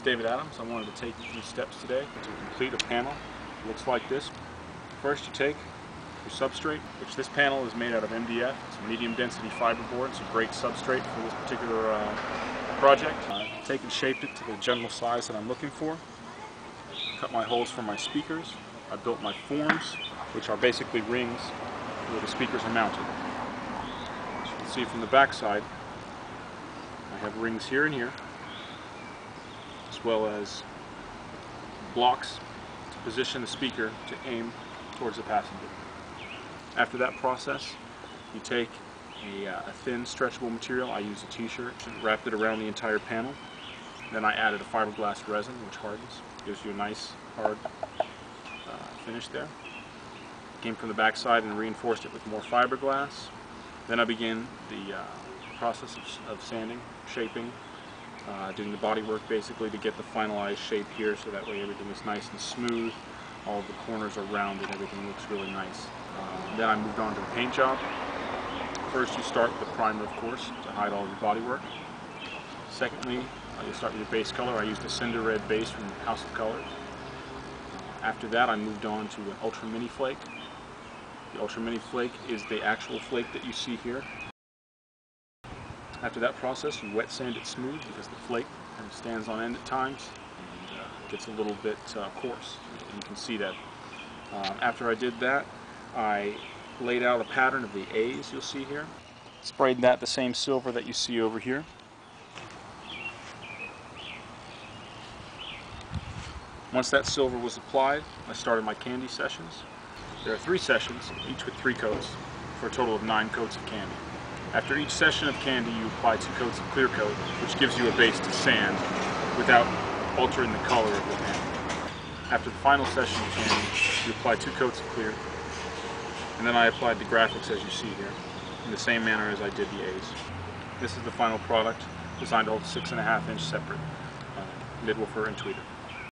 David Adams. I wanted to take you through steps today to complete a panel. It looks like this. First you take your substrate, which this panel is made out of MDF. It's a medium density fiberboard. It's a great substrate for this particular project. I've taken and shaped it to the general size that I'm looking for. Cut my holes for my speakers. I built my forms, which are basically rings where the speakers are mounted. As you can see from the back side, I have rings here and here, as well as blocks to position the speaker to aim towards the passenger. After that process, you take a thin stretchable material. I used a t-shirt and wrapped it around the entire panel. Then I added a fiberglass resin, which hardens, gives you a nice hard finish there. Came from the back side and reinforced it with more fiberglass. Then I began the process of sanding, shaping, doing the body work basically to get the finalized shape here, so that way everything is nice and smooth. All of the corners are rounded, everything looks really nice. Then I moved on to the paint job. First you start with the primer, of course, to hide all your body work. Secondly, you start with your base color. I used a cinder red base from House of Colors. After that I moved on to an Ultra Mini Flake. The Ultra Mini Flake is the actual flake that you see here. After that process you wet sand it smooth, because the flake kind of stands on end at times and gets a little bit coarse. And you can see that. After I did that, I laid out a pattern of the A's you'll see here. Sprayed that the same silver that you see over here. Once that silver was applied, I started my candy sessions. There are 3 sessions, each with 3 coats, for a total of 9 coats of candy. After each session of candy, you apply 2 coats of clear coat, which gives you a base to sand without altering the color of the panel. After the final session of candy, you apply 2 coats of clear, and then I applied the graphics as you see here, in the same manner as I did the A's. This is the final product, designed to hold a 6.5-inch separate midwoofer and tweeter.